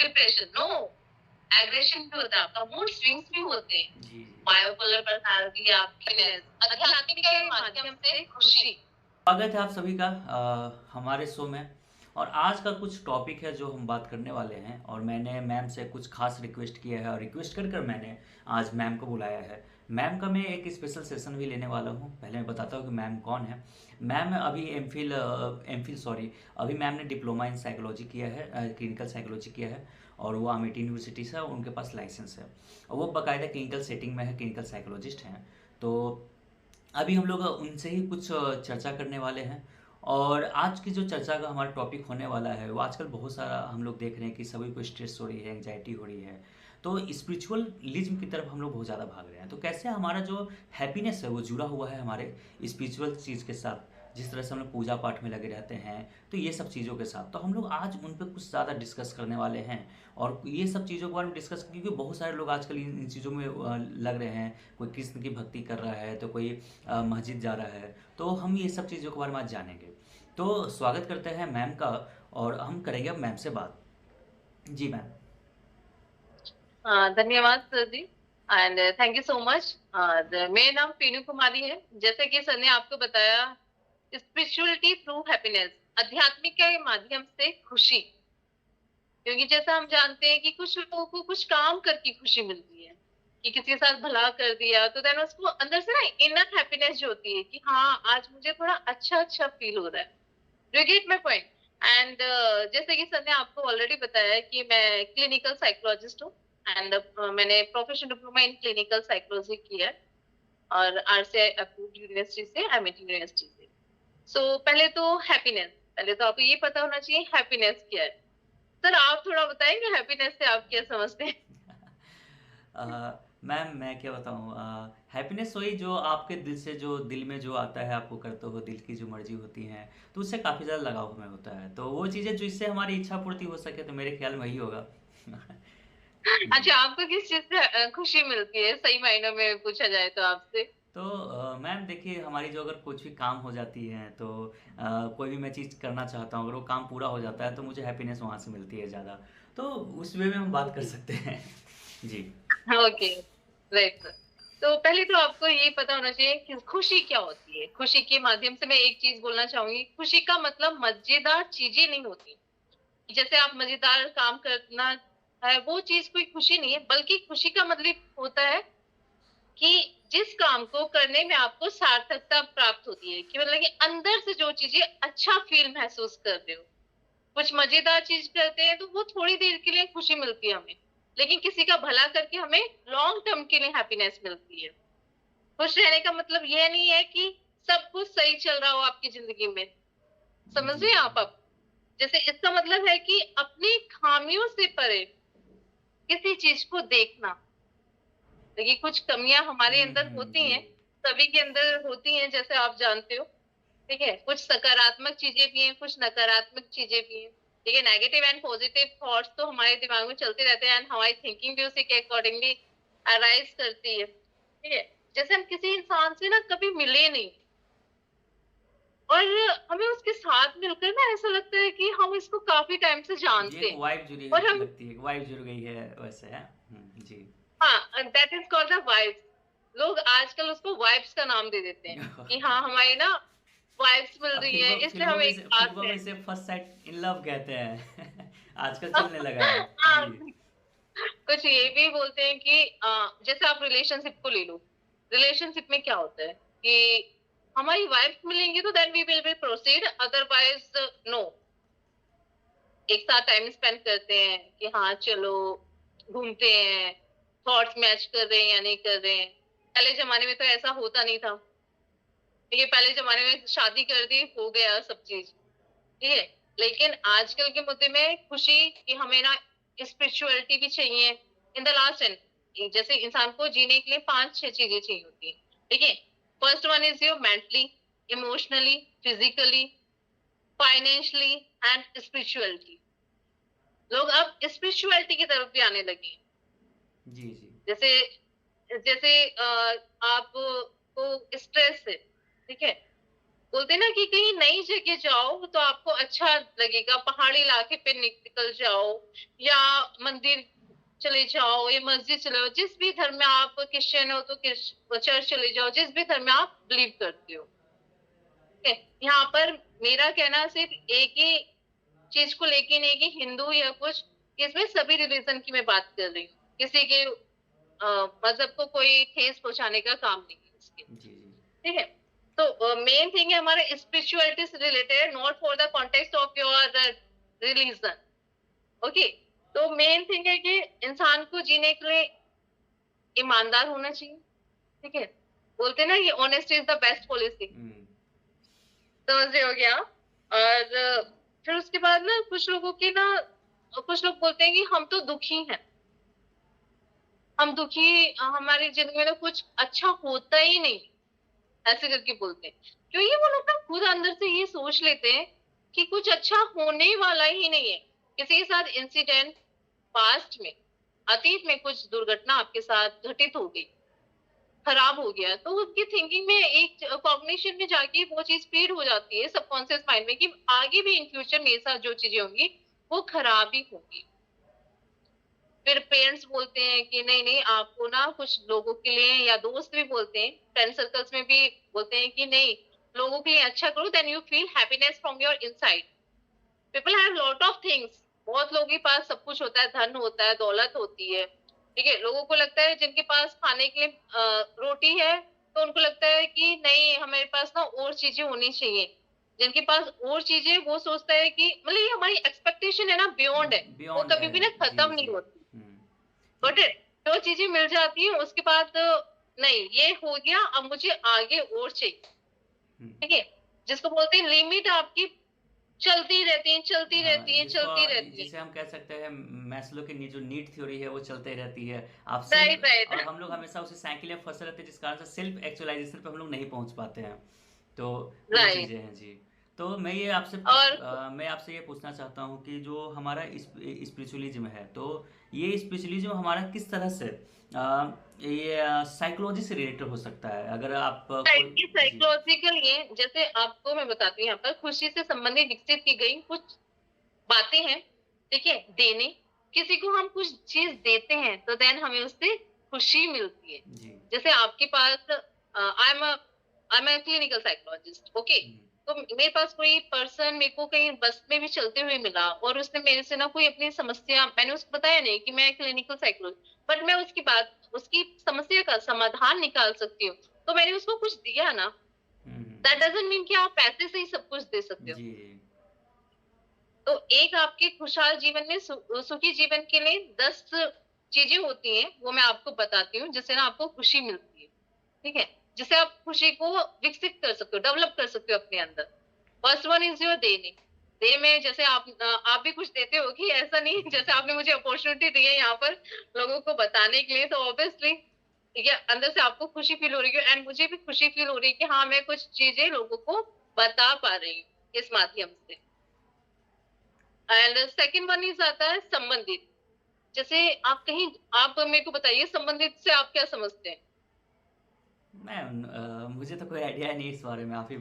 Depression no, aggression भी होता है, आपका मूड स्विंग्स भी होते हैं, जी, जी। बायोपोलर पर्सनालिटी, हैप्पीनेस, आध्यात्मिक के माध्यम से खुशी। स्वागत है आप सभी का हमारे शो में। और आज का कुछ टॉपिक है जो हम बात करने वाले हैं, और मैंने मैम से कुछ खास रिक्वेस्ट किया है, और रिक्वेस्ट कर कर मैंने आज मैम को बुलाया है। मैम का मैं एक स्पेशल सेशन भी लेने वाला हूँ। पहले मैं बताता हूँ कि मैम कौन है। मैम अभी एम फिल सॉरी, अभी मैम ने डिप्लोमा इन साइकोलॉजी किया है, क्लिनिकल साइकोलॉजी किया है, और वो अमिटी यूनिवर्सिटी से है, उनके पास लाइसेंस है, और वो बाकायदा क्लिनिकल सेटिंग में है, क्लिनिकल साइकोलॉजिस्ट हैं। तो अभी हम लोग उनसे ही कुछ चर्चा करने वाले हैं। और आज की जो चर्चा का हमारा टॉपिक होने वाला है, वो आजकल बहुत सारा हम लोग देख रहे हैं कि सभी को स्ट्रेस हो रही है, एंग्जाइटी हो रही है। तो स्पिरिचुअलिज्म की तरफ हम लोग बहुत ज़्यादा भाग रहे हैं। तो कैसे हमारा जो हैप्पीनेस है वो जुड़ा हुआ है हमारे स्पिरिचुअल चीज़ के साथ, जिस तरह से हम लोग पूजा पाठ में लगे रहते हैं, तो ये सब चीज़ों के साथ तो हम लोग आज उन पर कुछ ज़्यादा डिस्कस करने वाले हैं। और ये सब चीज़ों के बारे में डिस्कस, क्योंकि बहुत सारे लोग आजकल इन चीज़ों में लग रहे हैं। कोई कृष्ण की भक्ति कर रहा है, तो कोई मस्जिद जा रहा है। तो हम ये सब चीज़ों के बारे में आज जानेंगे। तो स्वागत करते हैं मैम का, और हम करेंगे अब मैम से बात। जी मैम। धन्यवाद सर जी, and thank you so much. मेरा नाम पीनू कुमारी है। जैसे कि सर ने आपको बताया, स्पिरिचुअलिटी थ्रू हैप्पीनेस, आध्यात्मिक के माध्यम से खुशी। क्योंकि जैसा हम जानते हैं कि कुछ लोगों को कुछ काम करके खुशी मिलती है, कि किसी के साथ भला कर दिया, तो देन उसको अंदर से ना इनर हैप्पीनेस जो होती है कि हाँ, आज मुझे थोड़ा अच्छा अच्छा फील हो रहा है। You get my point. And जैसे कि सर ने आपको ऑलरेडी बताया कि मैं क्लिनिकल साइकोलॉजिस्ट हूँ, एंड मैंने professional diploma in clinical psychology किया है, और आरसीआई अप्रूव्ड यूनिवर्सिटी से, एमआईटी यूनिवर्सिटी से। सो पहले तो हैप्पीनेस, पहले तो आपको ये पता होना चाहिए हैप्पीनेस क्या है। सर आप थोड़ा बताएंगे हैप्पीनेस से आप क्या समझते हैं? अ, मैम मैं क्या बताऊँ, हैप्पीनेस वही जो आपके दिल से, जो दिल में जो आता है, आपको करते हो, दिल की जो मर्जी होती है, तो उससे काफ़ी ज़्यादा लगाव हमें होता है। तो वो चीज़ें जो इससे हमारी इच्छा पूर्ति हो सके, तो मेरे ख्याल में वही होगा। जी। अच्छा, आपको किस चीज से खुशी मिलती है, सही मायनों में पूछा जाए तो आपसे? तो मैम देखिए, हमारी जो अगर कुछ भी काम हो जाती है, तो कोई भी मैं चीज़ करना चाहता हूँ, अगर वो काम पूरा हो जाता है, तो मुझे हैप्पीनेस वहाँ से मिलती है ज़्यादा। तो उस वे में हम बात कर सकते हैं। जी। Okay, right sir. तो पहले तो आपको ये पता होना चाहिए कि खुशी क्या होती है। खुशी के माध्यम से मैं एक चीज बोलना चाहूंगी, खुशी का मतलब मजेदार चीजें नहीं होती। जैसे आप मजेदार काम करना है, वो चीज कोई खुशी नहीं है, बल्कि खुशी का मतलब होता है कि जिस काम को करने में आपको सार्थकता प्राप्त होती है, कि मतलब कि अंदर से जो चीजें अच्छा फील महसूस कर रहे हो। कुछ मजेदार चीज करते हैं तो वो थोड़ी देर के लिए खुशी मिलती है हमें, लेकिन किसी का भला करके हमें लॉन्ग टर्म के लिए हैप्पीनेस मिलती है। खुश रहने का मतलब यह नहीं है कि सब कुछ सही चल रहा हो आपकी जिंदगी में। समझ जी। रहे हैं आप? जैसे इसका मतलब है कि अपनी खामियों से परे किसी चीज को देखना। देखिए, कुछ कमियां हमारे अंदर होती जी। हैं, सभी के अंदर होती हैं, जैसे आप जानते हो। ठीक है, कुछ सकारात्मक चीजें भी हैं, कुछ नकारात्मक चीजें भी हैं। ठीक है, नेगेटिव एंड पॉजिटिव थॉट्स तो हमारे दिमाग में चलते रहते हैं, एंड हमारी थिंकिंग भी उसी के अकॉर्डिंगली अराइज करती है। ठीक है, जैसे हम किसी इंसान से ना कभी मिले नहीं, और हमें उसके साथ मिलकर ना ऐसा लगता है कि हम इसको काफी टाइम से जी, जानते एक हैं। वाइब जुड़ी और हम, लगती है, एक वाइब जुड़ गई है वैसे है। जी। हाँ, that is called the vibes. लोग आजकल उसको वाइब्स का नाम दे देते हैं कि हाँ, हमारी ना वाइब्स मिल अब रही है, इसलिए हम एक साथ फिल्मों में हैं। से फर्स्ट साइट इन लव कहते हैं। आजकल चलने लगा है। हाँ, जी। कुछ ये भी बोलते हैं कि जैसे आप रिलेशनशिप को ले लो। रिलेशनशिप में क्या होता है कि हमारी वाइफ मिलेंगी तो then we will be proceed, otherwise no. एक साथ टाइम स्पेंड करते हैं कि हाँ चलो घूमते हैं, थॉट्स मैच कर रहे हैं या नहीं कर रहे हैं। पहले जमाने में तो ऐसा होता नहीं था। ये पहले जमाने में शादी कर दी, हो गया सब चीज। ठीक है, लेकिन आजकल के मुद्दे में खुशी कि हमें ना स्पिरिचुअलिटी भी चाहिए इन द लास्ट एंड। जैसे इंसान को जीने के लिए 5-6 चीजें चाहिए होती है। ठीक है, first one is your mentally, emotionally, physically, financially and spirituality. लोग अब स्पिरिचुअलिटी की तरफ भी आने लगे हैं। जी। जी। जैसे जैसे आपको स्ट्रेस है, ठीक है, बोलते ना कि कहीं नई जगह जाओ तो आपको अच्छा लगेगा, पहाड़ी इलाके पे निकल जाओ या मंदिर चले जाओ या मस्जिद चले जाओ, जिस भी धर्म में आप क्रिश्चियन हो तो चर्च चले जाओ, जिस भी धर्म में आप बिलीव करते हो। ठीक है, यहाँ पर मेरा कहना सिर्फ एक ही चीज को लेके नहीं कि हिंदू या कुछ, इसमें सभी रिलीजन की मैं बात कर रही हूँ, किसी के मजहब को कोई ठेस पहुंचाने का काम नहीं है इसके। जी जी ठीक है, तो मेन थिंग है हमारे स्पिरिचुअलिटी से related, not for the context of your religion. Okay, तो मेन थिंग है कि इंसान को जीने के लिए ईमानदार होना चाहिए। ठीक है, बोलते हैं ना ये honesty is the best policy, समझ रहे हो क्या? और फिर उसके बाद ना कुछ लोगों की ना, कुछ लोग बोलते हैं कि हम तो दुखी हैं, हम दुखी, हमारी जिंदगी में ना कुछ अच्छा होता ही नहीं, ऐसे करके बोलते हैं। क्योंकि वो लोग ना खुद अंदर से ये सोच लेते हैं कि कुछ अच्छा होने वाला ही नहीं है। किसी के साथ इंसिडेंट, पास्ट में, अतीत में कुछ दुर्घटना आपके साथ घटित हो गई, खराब हो गया, तो उसकी थिंकिंग में एक कॉग्निशन में जाके वो चीज फीड हो जाती है सबकॉन्शियस माइंड में कि आगे भी इन फ्यूचर मेरे साथ जो चीजें होंगी वो खराब ही होंगी। फिर पेरेंट्स बोलते हैं कि नहीं नहीं आपको ना, कुछ लोगों के लिए, या दोस्त भी बोलते हैं, फ्रेंड सर्कल्स में भी बोलते हैं कि नहीं, लोगों के लिए अच्छा करो, then you feel happiness from your inside. People have lot of things, बहुत लोगों के पास सब कुछ होता है, धन होता है, दौलत होती है। ठीक है, लोगों को लगता है जिनके पास खाने के लिए रोटी है, तो उनको लगता है कि नहीं हमारे पास ना और चीजें होनी चाहिए। जिनके पास और चीजें, वो सोचता है कि मतलब ये हमारी एक्सपेक्टेशन है ना, बियॉन्ड है, वो बियॉन्ड कभी है। भी ना जी खत्म नहीं जी होती। बट जो चीजें मिल जाती है उसके बाद नहीं ये हो गया, अब मुझे आगे और चाहिए। ठीक है, जिसको बोलते हैं लिमिट आपकी चलती रहती है, चलती हाँ, रहती है, जिसको चलती रहती है। जिसे हम कह सकते हैं मैस्लो की जो नीड थ्योरी है वो चलते रहती है। आप राइट सेल्फ, राइट। और हम लोग हमेशा उसी साइकिल में फंसे रहते हैं जिस कारण से सेल्फ एक्चुअलाइजेशन पे हम लोग नहीं पहुंच पाते हैं। तो वो राइट। चीज़ें हैं जी। तो और मैं आपसे ये पूछना चाहता हूँ कि जो हमारा स्पिरिचुअलिज्म है, तो ये स्पिरिचुअलिज्म हमारा किस तरह से ये साइकोलॉजी से रिलेटेड हो सकता है, अगर आप कोई। की जी साइकोलॉजिकल, ये जैसे आपको मैं बताती हूँ, यहाँ पर खुशी से संबंधित विकसित की गई कुछ बातें हैं। ठीक है, देने, किसी को हम कुछ चीज देते हैं तो देन हमें उससे खुशी मिलती है। जी जैसे आपके पास, I am clinical psychologist, okay, hmm, तो मेरे पास कोई पर्सन मेरे को कहीं बस में भी चलते हुए मिला और उसने मेरे से ना कोई अपनी समस्या, मैंने उसको बताया नहीं कि मैं क्लिनिकल साइकोलॉजिस्ट, बट मैं उसकी बात, उसकी समस्या का समाधान निकाल सकती हूँ, तो मैंने उसको कुछ दिया ना, दैट डजंट मीन कि आप पैसे से ही सब कुछ दे सकते हो। जी तो एक आपके खुशहाल जीवन में, सुखी जीवन के लिए 10 चीजें होती हैं, वो मैं आपको बताती हूँ, जिससे ना आपको खुशी मिलती है। ठीक है, जिससे आप खुशी को विकसित कर सकते हो, डेवलप कर सकते हो अपने अंदर। फर्स्ट वन इज योर देने। डे में जैसे आप भी कुछ देते हो कि ऐसा नहीं, जैसे आपने मुझे अपॉर्चुनिटी दी है यहाँ पर लोगों को बताने के लिए, तो ऑब्वियसली ये अंदर से आपको खुशी फील हो रही है, एंड मुझे भी खुशी फील हो रही है कि हाँ मैं कुछ चीजें लोगों को बता पा रही हूँ इस माध्यम से। एंड सेकंड वन इज आता है संबंधित। जैसे आप कहीं, आप मेरे को बताइए संबंधित से आप क्या समझते हैं? मुझे तो कोई आइडिया नहीं इस बारे में, आप ही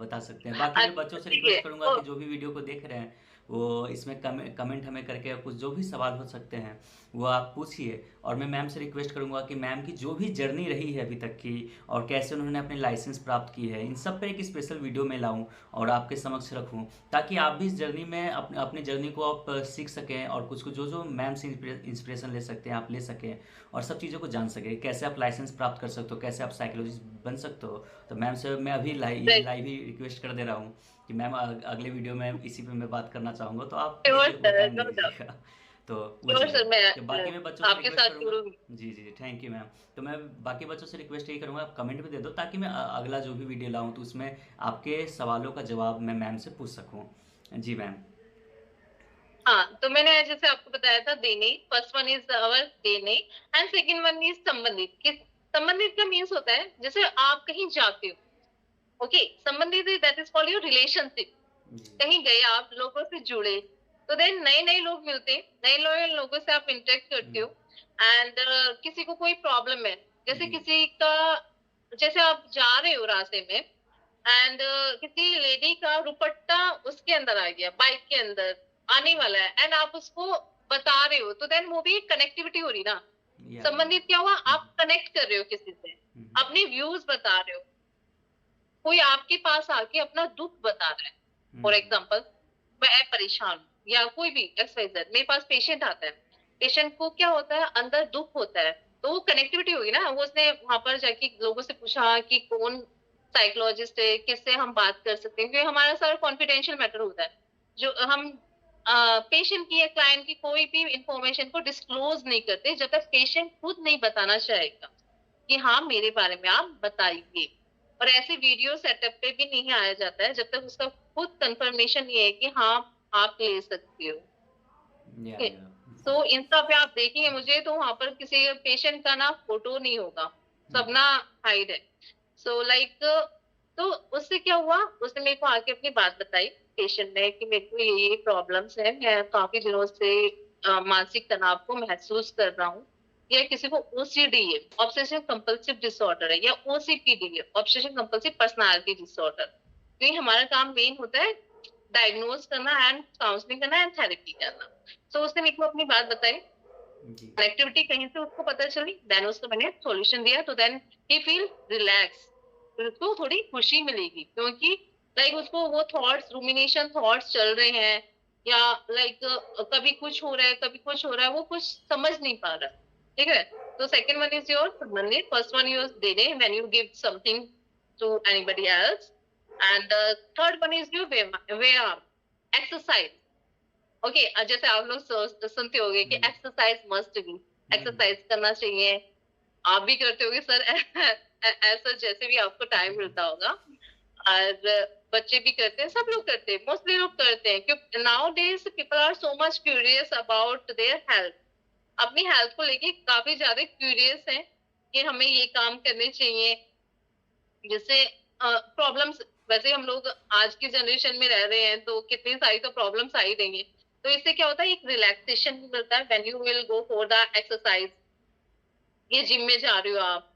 बता सकते हैं। बाकी मैं बच्चों से ठीक है, रिक्वेस्ट करूंगा कि जो भी वीडियो को देख रहे हैं वो इसमें कमेंट हमें करके कुछ जो भी सवाल हो सकते हैं वो आप पूछिए। और मैं मैम से रिक्वेस्ट करूंगा कि मैम की जो भी जर्नी रही है अभी तक की, और कैसे उन्होंने अपने लाइसेंस प्राप्त की है, इन सब पर एक स्पेशल वीडियो में लाऊं और आपके समक्ष रखूं, ताकि आप भी इस जर्नी में अपनी जर्नी को आप सीख सकें, और कुछ कुछ जो जो मैम से इंस्पिरेशन ले सकते हैं आप ले सकें, और सब चीज़ों को जान सके, कैसे आप लाइसेंस प्राप्त कर सकते हो, कैसे आप साइकोलॉजिस्ट बन सकते हो। तो मैम से मैं अभी लाइव ही रिक्वेस्ट कर दे रहा हूँ कि मैम अगले वीडियो में इसी पे मैं बात करना चाहूँगा, तो आप प्लीज़ श्योर मेरे को sir, time they know doubt, दीजिएगा। तो वो श्योर चीज़ें, सर, मैं तो बाकी मैं बच्चों से आपके रिक्वेस्ट साथ करूँगा। जुड़ूंगी। जी जी थैंक यू मैम। तो मैं बाकी बच्चों से रिक्वेस्ट यही करूँगा, आप कमेंट भी दे दो, ताकि मैं अगला जो भी वीडियो लाऊँ तो उसमें आपके सवालों का जवाब मैं मैम से पूछ सकूँ। जी मैम। हाँ, तो मैंने जैसे आपको बताया था देने, फर्स्ट वन इज अवर देने, एंड सेकंड वन इज संबंधित। किस संबंधित का मीन्स होता है, जैसे आप कहीं जाते हो, ओके, संबंधित that is called your relationship. जी कहीं गए आप, लोगों से जुड़े, तो देन नए नए लोग मिलते हैं, नए नए लोगों से आप इंटरेक्ट करते हम्म, हो, एंड किसी को कोई प्रॉब्लम है, जैसे जी किसी का, जैसे आप जा रहे हो रास्ते में, एंड किसी लेडी का दुपट्टा उसके अंदर आ गया, बाइक के अंदर आने वाला है, एंड आप उसको बता रहे हो, तो देन वो भी कनेक्टिविटी हो रही ना। या संबंधित क्या हुआ, आप कनेक्ट कर रहे हो किसी से, अपने व्यूज बता रहे हो, कोई आपके पास आके अपना दुख बता रहा है। फॉर एग्जाम्पल, मैं परेशान हूँ, या कोई भी एक्सवाइजेड, मेरे पास पेशेंट आता है, पेशेंट को क्या होता है, अंदर दुख होता है, तो वो कनेक्टिविटी होगी ना, वो उसने वहां पर जाके लोगों से पूछा कि कौन साइकोलॉजिस्ट है, किससे हम बात कर सकते हैं, क्योंकि हमारा सारा कॉन्फिडेंशियल मैटर होता है, जो हम पेशेंट की या क्लाइंट की कोई भी इंफॉर्मेशन को डिस्क्लोज नहीं करते जब तक पेशेंट खुद नहीं बताना चाहेगा कि हाँ मेरे बारे में आप बताइए। और ऐसे वीडियो सेटअप पे भी नहीं आया जाता है जब तक उसका खुद कंफर्मेशन ये है कि हाँ आप ले सकते हो। या तो इंस्टा पे आप देखेंगे मुझे, तो वहां पर किसी पेशेंट का ना फोटो नहीं होगा, सब ना हाइड है। सो लाइक, तो उससे क्या हुआ, उसने मेरे को आके अपनी बात बताई, पेशेंट ने, कि मेरे को ये प्रॉब्लम्स है, मैं काफी दिनों से मानसिक तनाव को महसूस कर रहा हूँ, या किसी को ओसीडी है, ऑब्सेशन कंपल्सिव डिसऑर्डर है, या ओसीपीडी है, ऑब्सेशन कंपल्सिव पर्सनालिटी डिसऑर्डर। क्योंकि हमारा काम मेन होता है डायग्नोज करना एंड काउंसलिंग करना एंड थेरेपी करना। तो उसने मेरे को अपनी बात बताई, जी कनेक्टिविटी कहीं से उसको पता चली, देन उसको मैंने सॉल्यूशन दिया, तो देन ही फील रिलैक्स, फिर उसको थोड़ी खुशी मिलेगी, क्योंकि लाइक उसको वो थॉट्स, रूमिनेशन थॉट्स चल रहे हैं, या लाइक कभी कुछ हो रहा है, कभी कुछ हो रहा है, वो कुछ समझ नहीं पा रहा। ठीक है, तो सेकंड वन इज योर संबंधित, फर्स्ट वन यूज देने when you give something to anybody else, and third one is your व्यायाम, एक्सरसाइज। ओके, जैसे आप लोग सुनते होंगे कि एक्सरसाइज मस्ट बी, एक्सरसाइज करना चाहिए, आप भी करते होगे सर ऐसा, जैसे भी आपको टाइम मिलता होगा, और बच्चे भी करते हैं, सब लोग करते हैं, मोस्टली लोग करते हैं, क्योंकि nowadays people are so much curious about their health, अपनी हेल्थ को लेके काफी ज्यादा क्यूरियस है कि हमें ये काम करने चाहिए। जैसे प्रॉब्लम्स, वैसे हम लोग आज की जनरेशन में रह रहे हैं, तो कितनी सारी तो प्रॉब्लम्स आ ही रही हैं, तो इससे क्या होता है, एक रिलैक्सेशन भी मिलता है when you will go for the exercise. ये जिम में जा रहे हो आप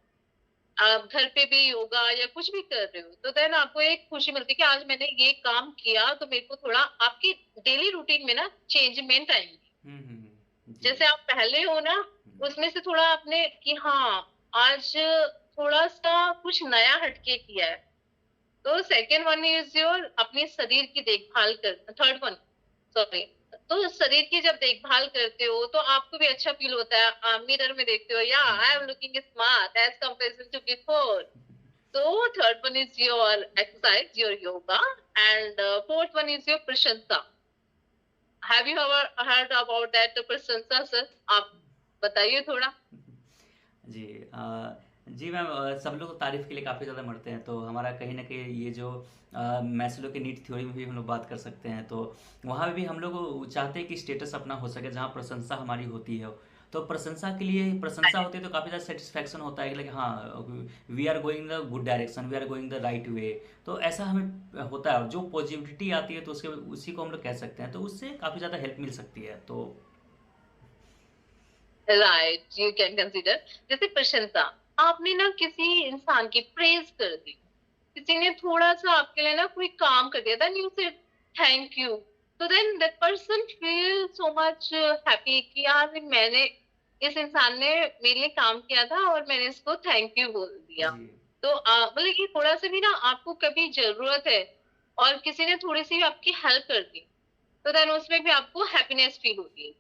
घर पे भी योगा या कुछ भी कर रहे हो, तो देन आपको एक खुशी मिलती है कि आज मैंने ये काम किया, तो मेरे को थोड़ा आपकी डेली रूटीन में ना चेंजमेंट आएंगे। जी जैसे आप पहले हो ना, उसमें से थोड़ा आपने कि हाँ आज थोड़ा सा कुछ नया हटके किया है, तो सेकेंड वन इज योर अपने शरीर की देखभाल कर, थर्ड वन, सॉरी, तो शरीर की जब देखभाल करते हो तो आपको भी अच्छा फील होता है, मिरर में देखते हो, या I am looking smart as compare to before. तो third one is your exercise, your yoga, and fourth one is your प्रशंसा। Have you ever heard about that प्रशंसा सर? आप बताइए थोड़ा। जी जी मैम, सब लोग तारीफ़ के लिए काफ़ी ज़्यादा मरते हैं, तो हमारा कहीं ना कहीं ये जो मैस्लो की नीड थ्योरी में भी हम लोग बात कर सकते हैं, तो वहाँ भी हम लोग चाहते हैं कि स्टेटस अपना हो सके जहाँ प्रशंसा हमारी होती है। तो प्रशंसा के लिए प्रशंसा होती है तो काफ़ी ज़्यादा सेटिस्फैक्शन होता है कि लाइक हाँ, we are going the good direction, we are going the right way. तो ऐसा हमें होता है, और जो पॉजिटिविटी आती है तो उसके उसी को हम लोग कह सकते हैं, तो उससे काफ़ी ज़्यादा हेल्प मिल सकती है। तो राइट, यू कैन कंसीडर। जैसे प्रशंसा, आपने ना किसी इंसान की प्रेज कर दी, किसी ने थोड़ा सा आपके लिए ना कोई काम कर दिया, then you say thank you, तो then that person feel so much happy कि यार मैंने, इस इंसान ने मेरे लिए काम किया था और मैंने इसको थैंक यू बोल दिया। जी तो मतलब कि थोड़ा सा भी ना आपको कभी जरूरत है और किसी ने थोड़ी सी भी आपकी हेल्प कर दी, तो देन उसमें भी आपको हैप्पीनेस फील होती है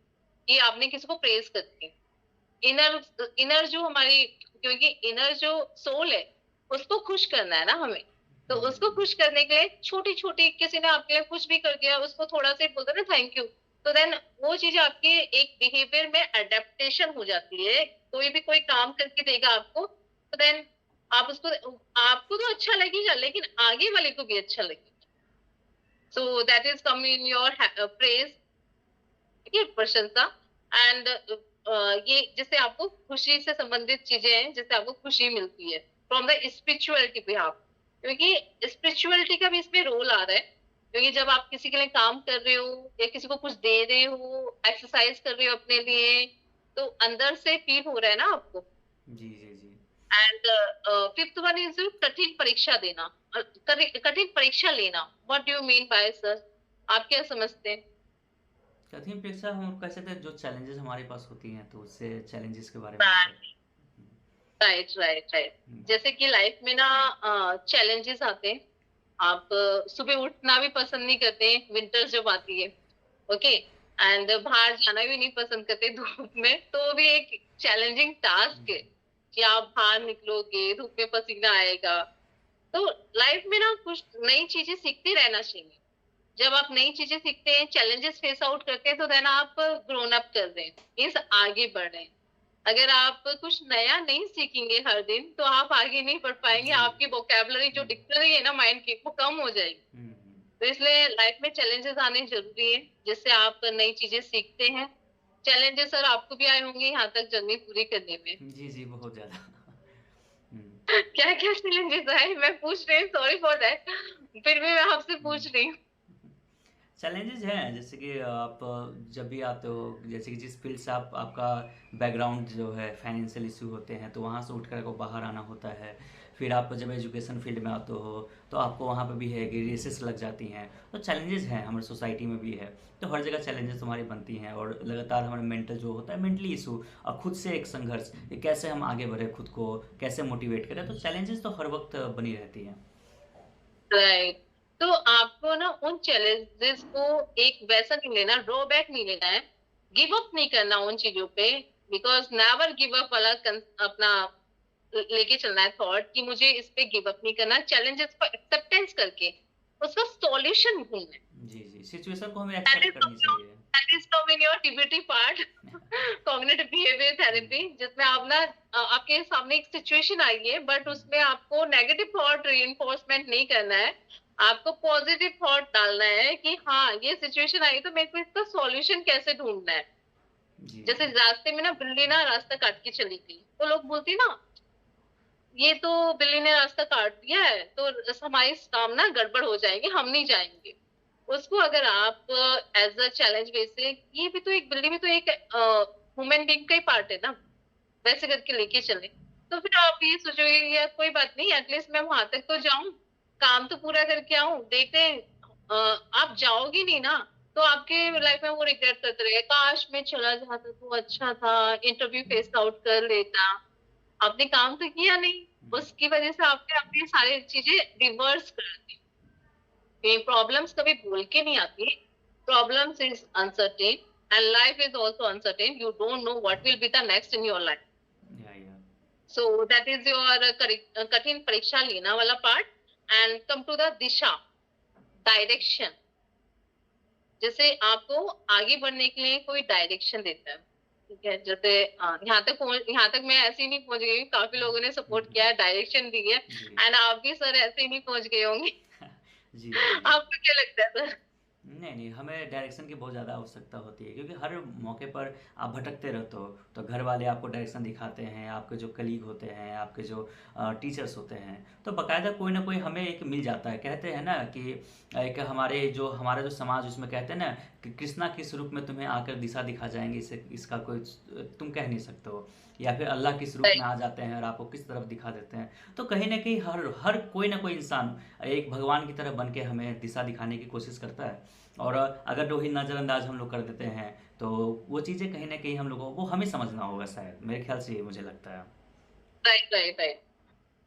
कि आपने किसी को प्रेज कर दी। इनर इनर जो हमारी, क्योंकि इनर जो सोल है उसको खुश करना है ना हमें, तो उसको खुश करने के लिए छोटी छोटी, किसी ने आपके लिए कुछ भी कर दिया, उसको थोड़ा सा बोलते ना थैंक यू, तो देन वो चीज आपके एक बिहेवियर में अडेप्टेशन हो जाती है। कोई भी कोई काम करके देगा आपको, तो देन आप उसको, आपको तो अच्छा लगेगा लेकिन आगे वाले को भी अच्छा लगेगा। सो that is come in your praise, ठीक है, प्रशंसा। एंड ये जिससे आपको खुशी से संबंधित चीजें हैं, जिससे आपको खुशी मिलती है फ्रॉम द स्पिरिचुअलिटी पे आप, क्योंकि स्पिरिचुअलिटी का भी इसमें रोल आ रहा है, क्योंकि जब आप किसी के लिए काम कर रहे हो या किसी को कुछ दे रहे हो, एक्सरसाइज कर रहे हो अपने लिए, तो अंदर से फील हो रहा है ना आपको। जी जी जी एंड फिफ्थ वन इज कठिन परीक्षा देना, कठिन परीक्षा लेना। What do you mean by sir, आप क्या समझते हैं? कठिन परीक्षा हम कह सकते हैं जो चैलेंजेस हमारे पास होती हैं, तो उससे चैलेंजेस के बारे में बताइए। Right right right. हम्म, जैसे कि लाइफ में ना चैलेंजेस आते हैं। आप सुबह उठना भी पसंद नहीं करते, विंटर्स जब आती है, ओके, एंड बाहर जाना भी नहीं पसंद करते धूप में, तो वो भी एक चैलेंजिंग टास्क है कि आप बाहर निकलोगे, धूप में पसीना आएगा। तो लाइफ में ना कुछ नई चीजें सीखते रहना चाहिए। जब आप नई चीजें सीखते हैं, चैलेंजेस फेस आउट करते हैं, तो देन आप ग्रोन अप कर रहे हैं, मीन्स आगे बढ़ रहे हैं। अगर आप कुछ नया नहीं सीखेंगे हर दिन, तो आप आगे नहीं बढ़ पाएंगे, जी। आपकी वोकेबलरी जो डिक्शनरी है ना माइंड की, वो कम हो जाएगी। हम्म, तो इसलिए लाइफ में चैलेंजेस आने जरूरी है, जिससे आप नई चीजें सीखते हैं। चैलेंजेस सर आपको भी आए होंगे यहाँ तक जर्नी पूरी करने में। जी जी, बहुत ज़्यादा। हम्म, क्या क्या चैलेंजेस आए मैं पूछ रही हूँ, सॉरी फॉर दैट, फिर भी मैं आपसे पूछ रही हूँ। चैलेंजेस हैं, जैसे कि आप जब भी आते हो, जैसे कि जिस फील्ड से आप, आपका बैकग्राउंड जो है फाइनेंशियल इशू होते हैं, तो वहाँ से उठ कर को बाहर आना होता है। फिर आप जब एजुकेशन फील्ड में आते हो, तो आपको वहाँ पे भी है कि रेसेस लग जाती हैं, तो चैलेंजेस हैं, हमारी सोसाइटी में भी है। तो हर जगह चैलेंजेस तुम्हारी बनती हैं, और लगातार हमारे मेंटल जो होता है, मेंटली इशू और खुद से एक संघर्ष कि कैसे हम आगे बढ़े, खुद को कैसे मोटिवेट करें, तो चैलेंजेस तो हर वक्त बनी रहती हैं। राइट। तो आपको ना उन चैलेंजेस को एक वैसा नहीं लेना, ड्रॉबैक नहीं लेना है, गिव अप नहीं करना उन चीजों पे, बिकॉज नेवर गिव अप वाला अपना लेके चलना है थॉट कि मुझे इस पे गिव अप नहीं करना, चैलेंजेस को एक्सेप्टेंस करके उसका सॉल्यूशन ढूंढना है। जी जी, सिचुएशन को हमें That एक्सेप्ट is करनी चाहिए। from your TBT part, cognitive behavior therapy, जिसमें आप ना आपके सामने एक सिचुएशन आई है, बट उसमें आपको नेगेटिव थॉट रीइंफोर्समेंट नहीं करना है। आपको पॉजिटिव थॉट डालना है कि हाँ ये सिचुएशन आई तो मेरे को इसका सॉल्यूशन कैसे ढूंढना है। जी जैसे जी। रास्ते में ना बिल्ली ना रास्ता काट के चली गई, तो लोग बोलते हैं ना ये तो बिल्ली ने रास्ता काट दिया है तो हमारी काम ना गड़बड़ हो जाएगी, हम नहीं जाएंगे। उसको अगर आप एज अ चैलेंज वैसे, ये भी तो एक बिल्ली भी तो एक ह्यूमन बीइंग का ही पार्ट है ना, वैसे करके लेके चले, तो फिर आप ये सोचोगे कि यार कोई बात नहीं, एटलीस्ट मैं वहां तक तो जाऊं, काम तो पूरा करके आऊं, देखते हैं। आप जाओगी नहीं ना, तो आपके लाइफ में वो रिग्रेट करते रहे, काश मैं चला जाता तो अच्छा था, इंटरव्यू फेस आउट कर लेता। आपने काम तो किया नहीं, उसकी वजह से आपने अपनी सारी चीजें रिवर्स कर दी। ये प्रॉब्लम्स कभी बोल के नहीं आती, problems is uncertain, and life is also uncertain, you don't know what will be the next in your life. या सो दैट इज योर कठिन परीक्षा लेना वाला part. And come to the दिशा, डायरेक्शन। जैसे आपको आगे बढ़ने के लिए कोई डायरेक्शन देता है, ठीक है, जैसे यहाँ तक मैं ऐसे ही नहीं पहुंच गई, काफी लोगों ने सपोर्ट किया है, डायरेक्शन दी है, जी एंड आप भी सर ऐसे ही नहीं पहुंच गए होंगे। जी जी जी। आपको क्या लगता है सर? नहीं नहीं, हमें डायरेक्शन की बहुत ज़्यादा आवश्यकता होती है, क्योंकि हर मौके पर आप भटकते रहते हो, तो घर वाले आपको डायरेक्शन दिखाते हैं, आपके जो कलीग होते हैं, आपके जो टीचर्स होते हैं, तो बाकायदा कोई ना कोई हमें एक मिल जाता है। कहते हैं ना कि एक हमारा जो समाज, उसमें कहते हैं ना कि कृष्णा किस रूप में तुम्हें आकर दिशा दिखा जाएंगे, इसे इसका कोई तुम कह नहीं सकते हो। या फिर अल्लाह किस रूप में आ जाते हैं और आपको किस तरफ दिखा देते हैं। तो कहीं ना कहीं हर हर कोई ना कोई इंसान एक भगवान की तरह बन के हमें दिशा दिखाने की कोशिश करता है। और अगर वही नज़रअंदाज हम लोग कर देते हैं, तो वो चीज़ें कहीं ना कहीं हम लोगों को वो हमें समझना होगा, शायद मेरे ख्याल से ये मुझे लगता है। Right right right.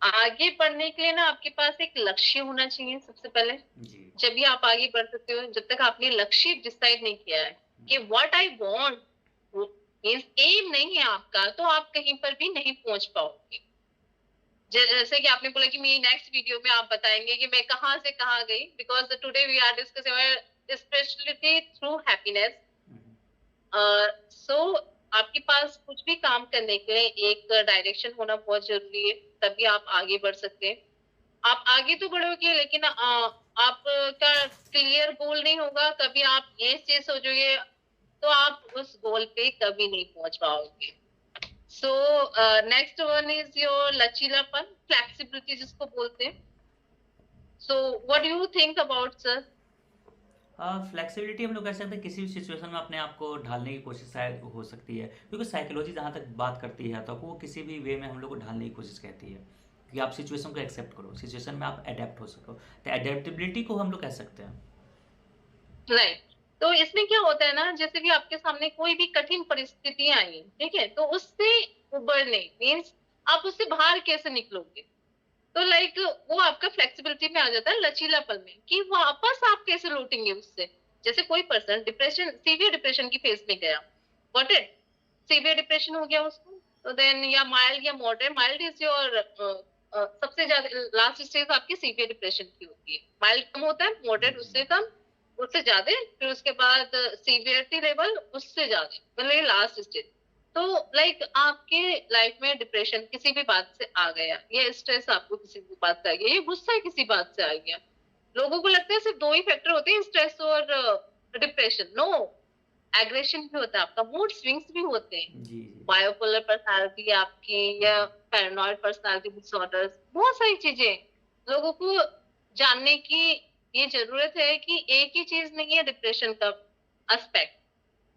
आगे बढ़ने के लिए ना आपके पास एक लक्ष्य होना चाहिए सबसे पहले। जी जब भी आप आगे बढ़ सकते हो, जब तक आपने लक्ष्य डिसाइड नहीं किया है कि व्हाट आई वांट, एम नहीं है आपका, तो आप कहीं पर भी नहीं पहुंच पाओगे। जैसे कि आपने बोला कि मेरी नेक्स्ट वीडियो में आप बताएंगे कि मैं कहाँ से कहाँ गई, because today we are discussing speciality through happiness. Hmm, so आपके पास कुछ भी काम करने के लिए एक डायरेक्शन होना बहुत जरूरी है, तभी आप आगे बढ़ सकते हैं। आप आगे तो बढ़ोगे, लेकिन आपका क्लियर गोल नहीं होगा, कभी आप ये चीज सोचोगे, तो आप उस गोल पे कभी नहीं पहुंच पाओगे। So next one is your लचीलापन, फ्लेक्सिबिलिटी जिसको बोलते हैं। So what do you think about sir? Flexibility हम लोग कह सकते हैं किसी भी सिचुएशन में अपने आप को ढालने की कोशिश शायद हो सकती है, क्योंकि साइकोलॉजी जहाँ तक बात करती है तो वो किसी भी वे में हम लोग को ढालने की कोशिश कहती है कि आप सिचुएशन को एक्सेप्ट करो, सिचुएशन में आप अडेप्ट हो सको, तो एडेप्टेबिलिटी को हम लोग कह सकते हैं। राइट। तो इसमें क्या होता है ना, जैसे भी आपके सामने कोई भी कठिन परिस्थितियां आई, ठीक है, तो उससे उबरने मीन्स आप उससे बाहर कैसे निकलोगे, तो लाइक वो आपका फ्लेक्सिबिलिटी में आ जाता है, लचीलापन में, कि वापस आप कैसे लौटेंगे उससे। जैसे कोई पर्सन डिप्रेशन, सीवियर डिप्रेशन की फेज में गया, गॉट इट, सीवियर डिप्रेशन हो गया उसको, तो देन या माइल्ड या मॉडरेट, माइल्ड इज योर सबसे ज्यादा लास्ट स्टेज आपकी सीवियर डिप्रेशन की होती है। माइल्ड कम होता है, मॉडरेट उससे कम, उससे ज्यादा, फिर उसके बाद सीवियरिटी लेवल उससे ज्यादा, मतलब लास्ट स्टेज। तो लाइक आपके लाइफ में डिप्रेशन किसी भी बात से आ गया, या स्ट्रेस आपको किसी भी बात से आ गया, या गुस्सा किसी बात से आ गया, लोगों को लगता है सिर्फ दो ही फैक्टर होते हैं, स्ट्रेस और डिप्रेशन। नो, एग्रेशन भी होता है, आपका मूड स्विंग्स भी होते हैं, जी जी बायोपोलर पर्सनालिटी आपकी, या पैरानॉइड पर्सनालिटी डिसऑर्डर्स, बहुत सारी चीजें लोगों को जानने की ये जरूरत है कि एक ही चीज नहीं है डिप्रेशन का एस्पेक्ट।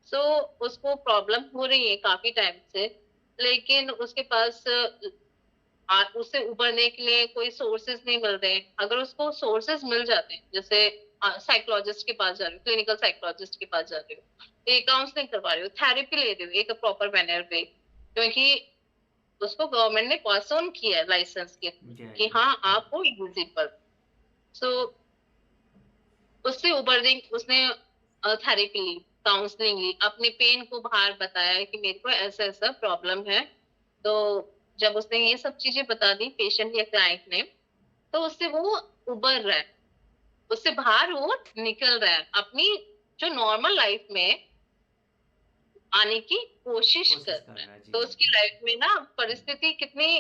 सो उसको प्रॉब्लम हो रही है काफी टाइम से, लेकिन उसके पास उससे उभरने के लिए कोई सोर्सेज नहीं मिल रहे हैं। अगर उसको सोर्सेज मिल जाते हैं, जैसे साइकोलॉजिस्ट के पास जा रहे हो, क्लिनिकल साइकोलॉजिस्ट के पास जा रहे हो, एक काउंसलिंग करवा रहे हो, थेरेपी ले रहे हो एक प्रॉपर मैनर पे, क्योंकि उसको गवर्नमेंट ने पास ऑन किया है लाइसेंस के कि हाँ आप हो एलिजिबल। सो उससे उभरने उसने थेरेपी ली, काउंसलिंग ली, अपने पेन को बाहर बताया कि मेरे को ऐसा ऐसा प्रॉब्लम है। तो जब उसने ये सब चीजें बता दी पेशेंट या क्लाइंट ने, तो उससे वो उबर रहा है, उससे बाहर वो निकल रहा है, अपनी जो नॉर्मल लाइफ में आने की कोशिश कर कोशिश कर रहा रहा है। है। जी तो उसकी लाइफ में ना परिस्थिति कितनी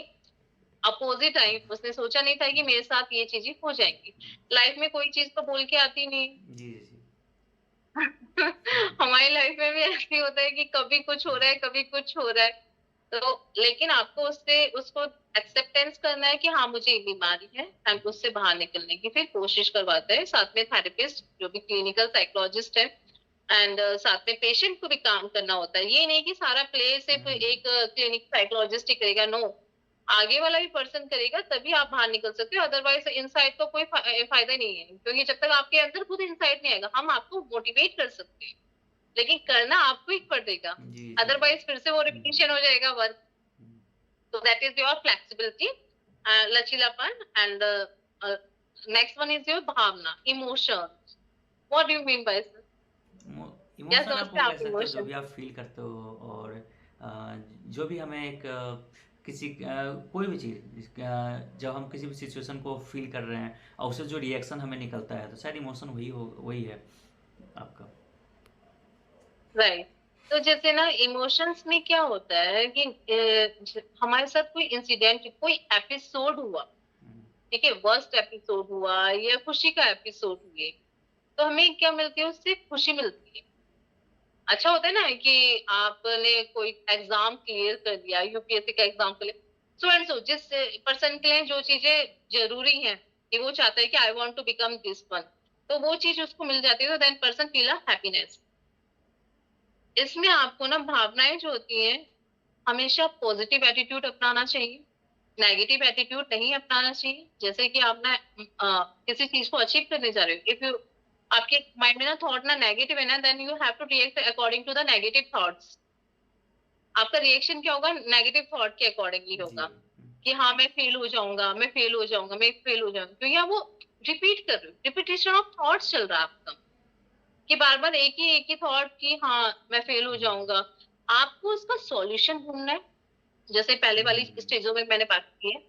अपोजिट आई, उसने सोचा नहीं था कि मेरे साथ ये चीजें हो जाएंगी। लाइफ में कोई चीज तो बोल के आती नहीं। जी जी जी हमारी लाइफ में भी ऐसे होता है कि कभी कुछ हो रहा है, कभी कुछ हो रहा है, तो लेकिन आपको उससे उसको एक्सेप्टेंस करना है कि हाँ मुझे ये बीमारी है, हम उससे बाहर निकलने की फिर कोशिश करवाते हैं, साथ में थेरेपिस्ट जो भी क्लिनिकल साइकोलॉजिस्ट है, एंड साथ में पेशेंट को भी काम करना होता है। ये नहीं कि सारा प्ले सिर्फ एक क्लिनिक साइकोलॉजिस्ट ही करेगा, नो, आगे वाला भी पर्सन करेगा, तभी आप बाहर निकल सकते हो। अदरवाइज इनसाइट का कोई फायदा नहीं है, क्योंकि जब तक आपके अंदर खुद इनसाइट नहीं आएगा, हम आपको मोटिवेट कर सकते हैं, लेकिन करना आपको ही पड़ेगा, जी जी अदरवाइज फिर से वो रिपीटिशन हो जाएगा work. Hmm, So that is your flexibility, लचीलापन, and next one is your भावना, emotions. What do you mean by this? क्या इमोशन समझते आपको हैं कह आप सकते हो जो इमोशन? भी आप फील करते हो, और जो भी हमें एक किसी कोई भी चीज़ जब हम किसी भी सिचुएशन को फील कर रहे हैं और उससे जो रिएक्शन हमें निकलता है, तो शायद इमोशन वही है आपका। राइट। तो जैसे ना इमोशंस में क्या होता है कि हमारे साथ कोई इंसिडेंट, कोई एपिसोड हुआ, हम्म, ठीक है, वर्स्ट एपिसोड हुआ या खुशी का एपिसोड हुए, तो हमें क्या मिलती है, उससे खुशी मिलती है। अच्छा होता है ना कि आपने कोई एग्जाम क्लियर कर दिया, यूपीएससी का exam clear, so and so, जिस पर्सन के लिए जो चीजें जरूरी हैं कि वो चाहता है कि I want to become this one, तो वो चीज उसको मिल जाती है, तो then person feel a happiness. इसमें आपको ना भावनाएं जो होती हैं, हमेशा पॉजिटिव एटीट्यूड अपनाना चाहिए, नेगेटिव एटीट्यूड नहीं अपनाना चाहिए। जैसे कि आप ना किसी चीज को अचीव करने जा रहे हो, इफ यू, आपके माइंड में ना थॉट ना नेगेटिव है ना, then you have to react according to the negative thoughts. आपका रिएक्शन क्या होगा, नेगेटिव थॉट के अकॉर्डिंगली जी होगा कि हाँ मैं फेल हो जाऊंगा, मैं फेल हो जाऊंगा, मैं फेल हो जाऊंगा, क्योंकि आप वो रिपीट कर रहे हो, रिपीटेशन ऑफ थॉट्स चल रहा है आपका, कि बार बार एक ही थॉट कि हाँ मैं फेल हो जाऊंगा। आपको उसका सॉल्यूशन ढूंढना है, जैसे पहले वाली स्टेजों में मैंने बात की है,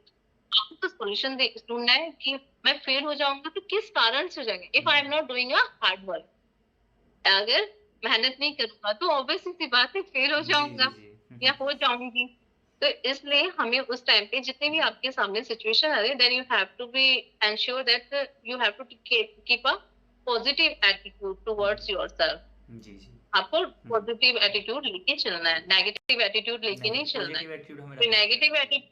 आपको तो सॉल्यूशन ढूंढना है कि मैं फेल हो जाऊंगा तो किस कारण से हो जाएंगे। If I am not doing a hard work, अगर मेहनत नहीं करूंगा तो ऑब्वियसली सी बात है फेल हो जी जी जाऊंगा जी या हो जाऊंगी। तो इसलिए हमें उस टाइम पे जितने भी आपके सामने सिचुएशन आ रहे हैं, then you have to be ensure that you have to keep a positive attitude towards yourself. जी जी आपको पॉजिटिव एटीट्यूड लेके चलना है, नेगेटिव एटीट्यूड लेके नहीं, नहीं चलना है। पॉजिटिव एटीट्यूड हमें तो रखना नेगेटिव चाहिए। एटीट्यूड,